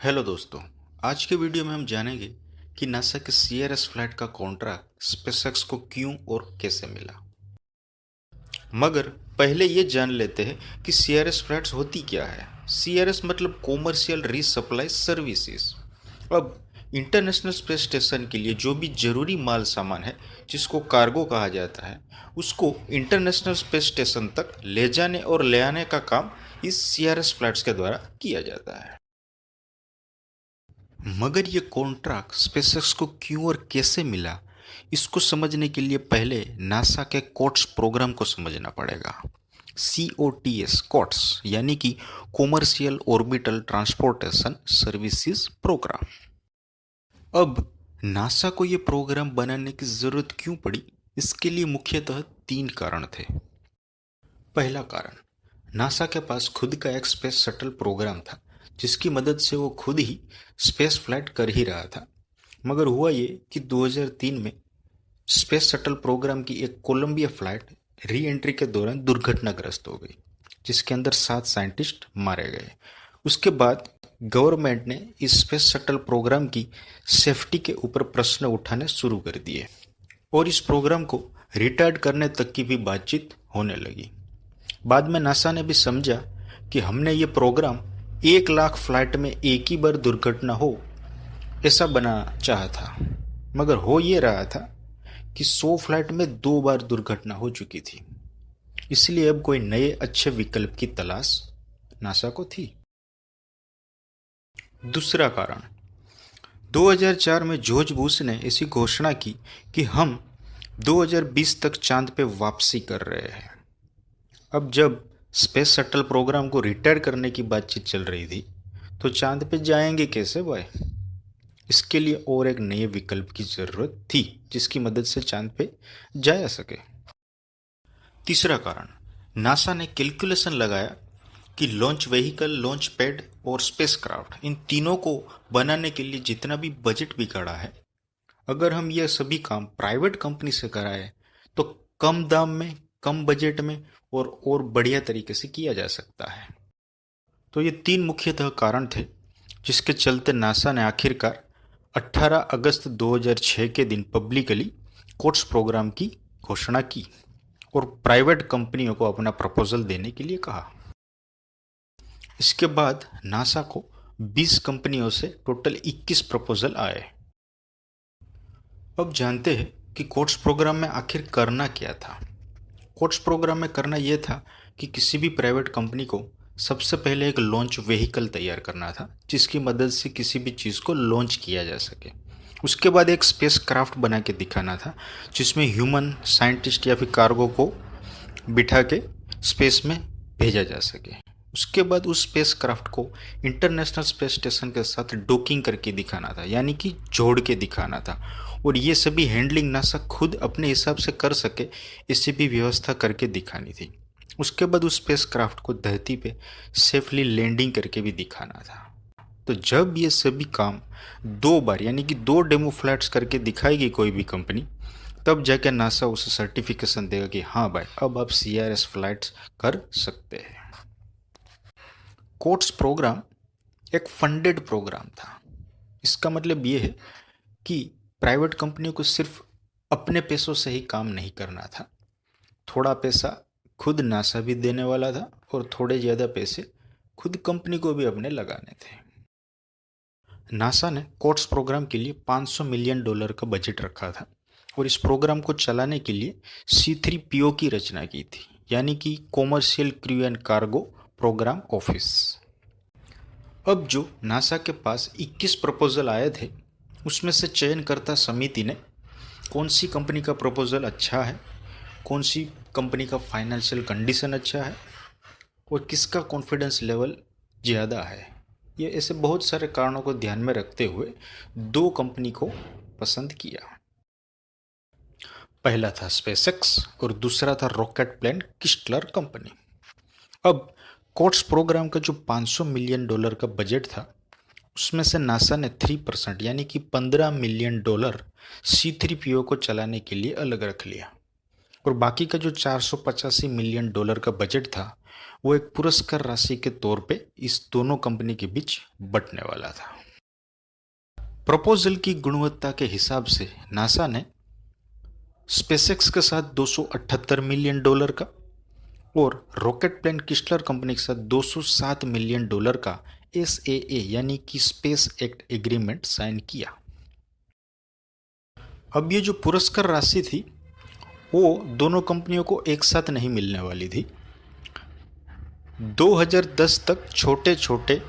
Hello दोस्तों। आज के वीडियो में हम जानेंगे कि नासा के सीआरएस फ्लाइट का कॉन्ट्रैक्ट स्पेसएक्स को क्यों और कैसे मिला। मगर पहले ये जान लेते हैं कि सीआरएस फ्लाइट्स होती क्या है। सीआरएस मतलब कॉमर्शियल रीसप्लाई सर्विसेज। अब इंटरनेशनल स्पेस स्टेशन के लिए जो भी जरूरी माल सामान है, जिसको कार्गो कहा जाता है, उसको इंटरनेशनल स्पेस स्टेशन तक ले जाने और ले आने का काम इस सीआरएस फ्लाइट्स के द्वारा किया जाता है। मगर ये कॉन्ट्रैक्ट स्पेसएक्स को क्यों और कैसे मिला, इसको समझने के लिए पहले नासा के कोट्स प्रोग्राम को समझना पड़ेगा। COTS कोट्स यानी कि commercial orbital transportation services programme. अब नासा को ये प्रोग्राम बनाने की जरूरत क्यों पड़ी, इसके लिए मुख्यतः 3 कारण थे। पहला कारण, नासा के पास खुद का एक स्पेस शटल प्रोग्राम था, जिसकी मदद से वो खुद ही स्पेस फ्लाइट कर ही रहा था। मगर हुआ ये कि 2003 में स्पेस शटल प्रोग्राम की एक कोलंबिया फ्लाइट री एंट्री के दौरान दुर्घटनाग्रस्त हो गई, जिसके अंदर 7 साइंटिस्ट मारे गए। उसके बाद गवर्नमेंट ने इस स्पेस शटल प्रोग्राम की सेफ्टी के ऊपर प्रश्न उठाने शुरू कर दिए और इस प्रोग्राम को रिटायर्ड करने तक की भी बातचीत होने लगी। बाद में नासा ने भी समझा कि हमने ये प्रोग्राम 1 लाख फ्लाइट में एक ही बार दुर्घटना हो ऐसा बनाना चाहा था, मगर हो ये रहा था कि 100 फ्लाइट में 2 बार दुर्घटना हो चुकी थी। इसलिए अब कोई नए अच्छे विकल्प की तलाश नासा को थी। दूसरा कारण, 2004 में जॉर्ज बुश ने ऐसी घोषणा की कि हम 2020 तक चांद पे वापसी कर रहे हैं। अब जब स्पेस शटल प्रोग्राम को रिटायर करने की बातचीत चल रही थी, तो चांद पे जाएंगे कैसे भाई? इसके लिए और एक नए विकल्प की जरूरत थी, जिसकी मदद से चांद पे जाया सके। तीसरा कारण, नासा ने कैलकुलेशन लगाया कि लॉन्च व्हीकल, लॉन्च पैड और स्पेसक्राफ्ट, इन तीनों को बनाने के लिए जितना भी बजट बिगाड़ा है, अगर हम यह सभी काम प्राइवेट कंपनी से कराए तो कम दाम में, कम बजट में और बढ़िया तरीके से किया जा सकता है। तो ये 3 मुख्यतः कारण थे, जिसके चलते नासा ने आखिरकार 18 अगस्त 2006 के दिन पब्लिकली कोट्स प्रोग्राम की घोषणा की और प्राइवेट कंपनियों को अपना प्रपोजल देने के लिए कहा। इसके बाद नासा को 20 कंपनियों से टोटल 21 प्रपोजल आए। अब जानते हैं कि कोट्स प्रोग्राम में आखिर करना क्या था। कोट्स प्रोग्राम में करना यह था कि किसी भी प्राइवेट कंपनी को सबसे पहले एक लॉन्च व्हीकल तैयार करना था, जिसकी मदद से किसी भी चीज़ को लॉन्च किया जा सके। उसके बाद एक स्पेस क्राफ्ट बना के दिखाना था, जिसमें ह्यूमन, साइंटिस्ट या फिर कार्गो को बिठा के स्पेस में भेजा जा सके। उसके बाद उस स्पेस क्राफ्ट को इंटरनेशनल स्पेस स्टेशन के साथ डॉकिंग करके दिखाना था, यानी कि जोड़ के दिखाना था। और ये सभी हैंडलिंग नासा खुद अपने हिसाब से कर सके, इससे भी व्यवस्था करके दिखानी थी। उसके बाद उस स्पेस क्राफ्ट को धरती पे सेफली लैंडिंग करके भी दिखाना था। तो जब ये सभी काम 2 बार यानी कि 2 डेमो फ्लाइट्स करके दिखाएगी कोई भी कंपनी, तब जाके नासा उसे सर्टिफिकेशन देगा कि हाँ भाई, अब आप सीआरएस फ्लाइट्स कर सकते हैं। कोट्स प्रोग्राम एक फंडेड प्रोग्राम था। इसका मतलब ये है कि प्राइवेट कंपनियों को सिर्फ अपने पैसों से ही काम नहीं करना था। थोड़ा पैसा खुद नासा भी देने वाला था और थोड़े ज़्यादा पैसे खुद कंपनी को भी अपने लगाने थे। नासा ने कोट्स प्रोग्राम के लिए $500 मिलियन का बजट रखा था और इस प्रोग्राम को चलाने के लिए C3PO की रचना की थी, यानी कि commercial crew and cargo program office. अब जो नासा के पास 21 प्रपोजल आए थे, उसमें से चयनकर्ता समिति ने कौन सी कंपनी का प्रपोजल अच्छा है, कौन सी कंपनी का फाइनेंशियल कंडीशन अच्छा है और किसका कॉन्फिडेंस लेवल ज़्यादा है, ये ऐसे बहुत सारे कारणों को ध्यान में रखते हुए 2 कंपनी को पसंद किया। पहला था स्पेसएक्स और दूसरा था रॉकेट प्लेन किस्टलर कंपनी। अब कोट्स प्रोग्राम का जो $500 मिलियन का बजट था, उसमें से नासा ने 3% यानी कि $15 मिलियन C3PO को चलाने के लिए अलग रख लिया और बाकी का जो $485 मिलियन का बजट था, वो एक पुरस्कार राशि के तौर पे इस दोनों कंपनी के बीच बंटने वाला था। प्रपोजल की गुणवत्ता के हिसाब से नासा ने स्पेसएक्स के साथ $278 मिलियन का और रॉकेट प्लेन किस्लर कंपनी के साथ $207 मिलियन का SAA यानी कि स्पेस एक्ट एग्रीमेंट साइन किया। अब ये जो पुरस्कार राशि थी वो दोनों कंपनियों को एक साथ नहीं मिलने वाली थी। 2010 तक छोटे छोटे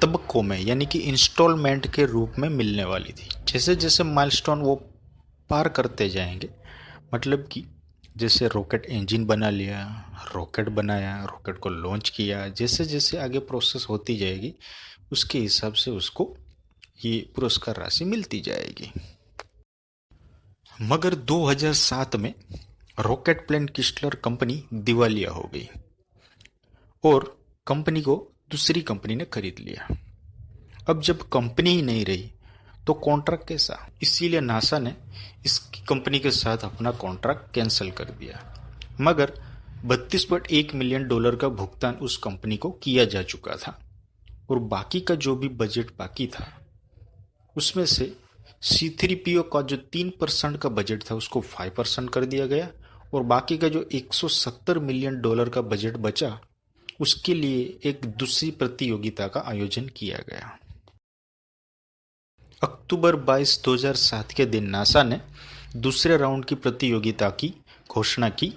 तबक्कों में यानी कि इंस्टॉलमेंट के रूप में मिलने वाली थी। जैसे जैसे माइलस्टोन वो पार करते जाएंगे, मतलब कि जैसे रॉकेट इंजन बना लिया, रॉकेट बनाया, रॉकेट को लॉन्च किया, जैसे जैसे आगे प्रोसेस होती जाएगी उसके हिसाब से उसको ये पुरस्कार राशि मिलती जाएगी। मगर 2007 में रॉकेट प्लेन किस्लर कंपनी दिवालिया हो गई और कंपनी को दूसरी कंपनी ने खरीद लिया। अब जब कंपनी ही नहीं रही तो कॉन्ट्रैक्ट कैसा, इसीलिए नासा ने इस कंपनी के साथ अपना कॉन्ट्रैक्ट कैंसिल कर दिया। मगर $32.1 मिलियन का भुगतान उस कंपनी को किया जा चुका था और बाकी का जो भी बजट बाकी था उसमें से C3PO का जो 3% का बजट था उसको 5% कर दिया गया और बाकी का जो $170 मिलियन का बजट बचा उसके लिए एक दूसरी प्रतियोगिता का आयोजन किया गया। अक्टूबर 22, 2007 के दिन नासा ने दूसरे राउंड की प्रतियोगिता की घोषणा की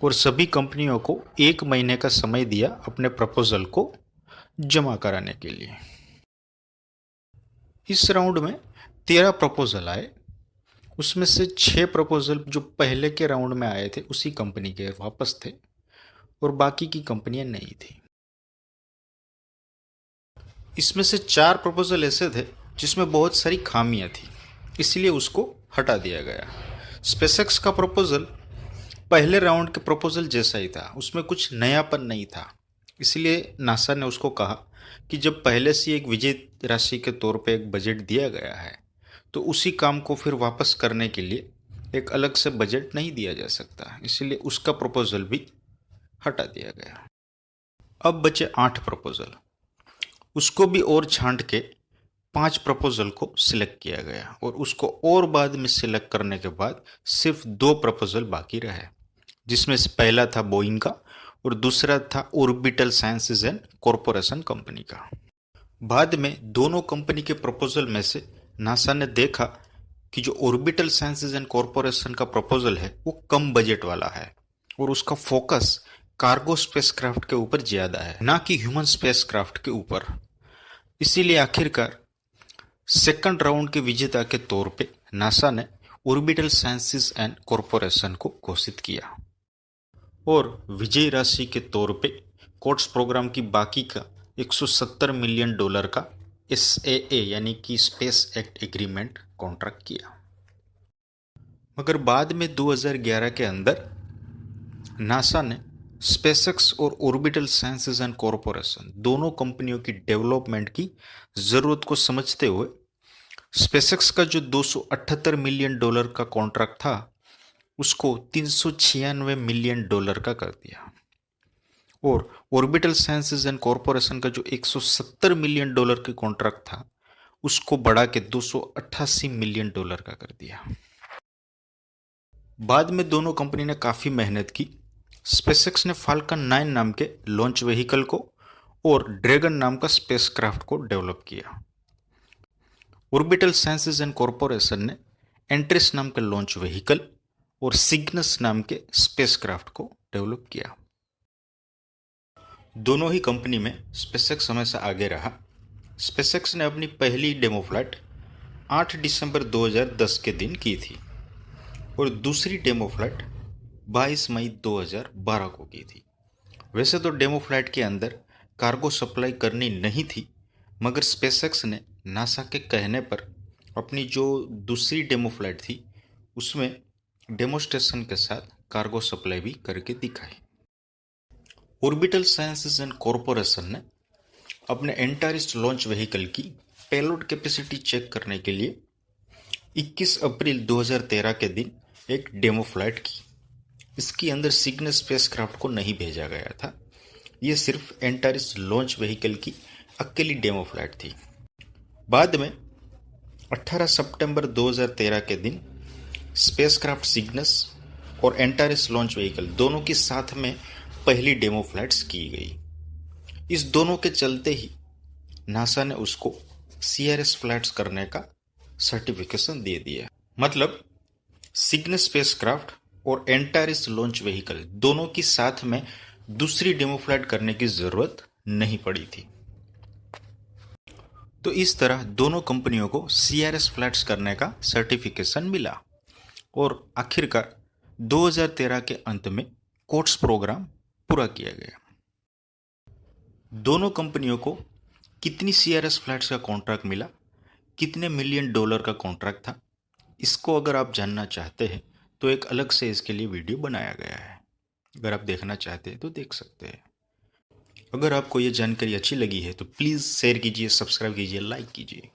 और सभी कंपनियों को 1 महीने का समय दिया अपने प्रपोजल को जमा कराने के लिए। इस राउंड में 13 प्रपोजल आए, उसमें से 6 प्रपोजल जो पहले के राउंड में आए थे उसी कंपनी के वापस थे और बाकी की कंपनियां नहीं थी। इसमें से 4 प्रपोजल ऐसे थे जिसमें बहुत सारी खामियां थी, इसलिए उसको हटा दिया गया। स्पेसएक्स का प्रपोजल पहले राउंड के प्रपोजल जैसा ही था, उसमें कुछ नयापन नहीं था, इसलिए नासा ने उसको कहा कि जब पहले से एक विजय राशि के तौर पे एक बजट दिया गया है तो उसी काम को फिर वापस करने के लिए एक अलग से बजट नहीं दिया जा सकता, इसलिए उसका प्रपोजल भी हटा दिया गया। अब बचे 8 प्रपोजल, उसको भी और छांट के 5 प्रपोजल को सिलेक्ट किया गया और उसको और बाद में सिलेक्ट करने के बाद सिर्फ 2 प्रपोजल बाकी रहे, जिसमें से पहला था बोइंग का और दूसरा था orbital sciences and corporation company का। बाद में दोनों कंपनी के प्रपोजल में से नासा ने देखा कि जो ऑर्बिटल साइंसेज एंड कॉरपोरेशन का प्रपोजल है वो कम बजट वाला है और उसका फोकस कार्गो स्पेसक्राफ्ट के ऊपर ज्यादा है, ना कि ह्यूमन स्पेसक्राफ्ट के ऊपर। इसीलिए आखिरकार सेकंड राउंड के विजेता के तौर पे नासा ने ऑर्बिटल साइंसेज एंड कॉरपोरेशन को घोषित किया और विजय राशि के तौर पे कोट्स प्रोग्राम की बाकी का $170 मिलियन का SAA यानी कि स्पेस एक्ट एग्रीमेंट कॉन्ट्रैक्ट किया। मगर बाद में 2011 के अंदर नासा ने स्पेसएक्स और ऑर्बिटल साइंसेज एंड कॉरपोरेशन दोनों कंपनियों की डेवलपमेंट की ज़रूरत को समझते हुए स्पेसएक्स का जो $278 मिलियन का कॉन्ट्रैक्ट था उसको $396 मिलियन का कर दिया और ऑर्बिटल साइंसेज एंड कॉरपोरेशन का जो $170 मिलियन के कॉन्ट्रैक्ट था उसको बढ़ा के $288 मिलियन का कर दिया। बाद में दोनों कंपनी ने काफ़ी मेहनत की। स्पेसएक्स ने फाल्कन 9 नाम के लॉन्च व्हीकल को और ड्रैगन नाम का स्पेसक्राफ्ट को डेवलप किया। ऑर्बिटल साइंसेज एंड कॉरपोरेशन ने एंट्रिस नाम के लॉन्च व्हीकल और सिग्नस नाम के स्पेसक्राफ्ट को डेवलप किया। दोनों ही कंपनी में स्पेसएक्स हमेशा आगे रहा। स्पेसएक्स ने अपनी पहली डेमो फ्लाइट 8 दिसंबर 2010 के दिन की थी और दूसरी डेमो फ्लाइट 22 मई 2012 को की थी। वैसे तो डेमो फ्लाइट के अंदर कार्गो सप्लाई करनी नहीं थी, मगर स्पेसएक्स ने नासा के कहने पर अपनी जो दूसरी डेमो फ्लाइट थी उसमें डेमोस्ट्रेशन के साथ कार्गो सप्लाई भी करके दिखाई। ऑर्बिटल साइंसेज एंड कॉरपोरेशन ने अपने एंटारिस लॉन्च व्हीकल की पेलोड कैपेसिटी चेक करने के लिए 21 अप्रैल 2013 के दिन एक डेमो फ्लाइट की। इसके अंदर सिग्नस स्पेसक्राफ्ट को नहीं भेजा गया था, ये सिर्फ एंटारिस लॉन्च व्हीकल की अकेली डेमो फ्लाइट थी। बाद में 18 सितंबर 2013 के दिन स्पेसक्राफ्ट सिग्नस और एंटारिस लॉन्च व्हीकल दोनों की साथ में पहली डेमो फ्लाइट्स की गई। इस दोनों के चलते ही नासा ने उसको सीआरएस फ्लाइट्स करने का सर्टिफिकेशन दे दिया। मतलब सिग्नस स्पेसक्राफ्ट और एंटारिस लॉन्च व्हीकल दोनों की साथ में दूसरी डेमो फ्लाइट करने की जरूरत नहीं पड़ी थी। तो इस तरह दोनों कंपनियों को सीआरएस फ्लाइट्स करने का सर्टिफिकेशन मिला और आखिरकार 2013 के अंत में कोट्स प्रोग्राम पूरा किया गया। दोनों कंपनियों को कितनी सीआरएस फ्लाइट्स का कॉन्ट्रैक्ट मिला, कितने मिलियन डॉलर का कॉन्ट्रैक्ट था, इसको अगर आप जानना चाहते हैं तो एक अलग से इसके लिए वीडियो बनाया गया है। अगर आप देखना चाहते हैं तो देख सकते हैं। अगर आपको ये जानकारी अच्छी लगी है तो प्लीज़ शेयर कीजिए, सब्सक्राइब कीजिए, लाइक कीजिए।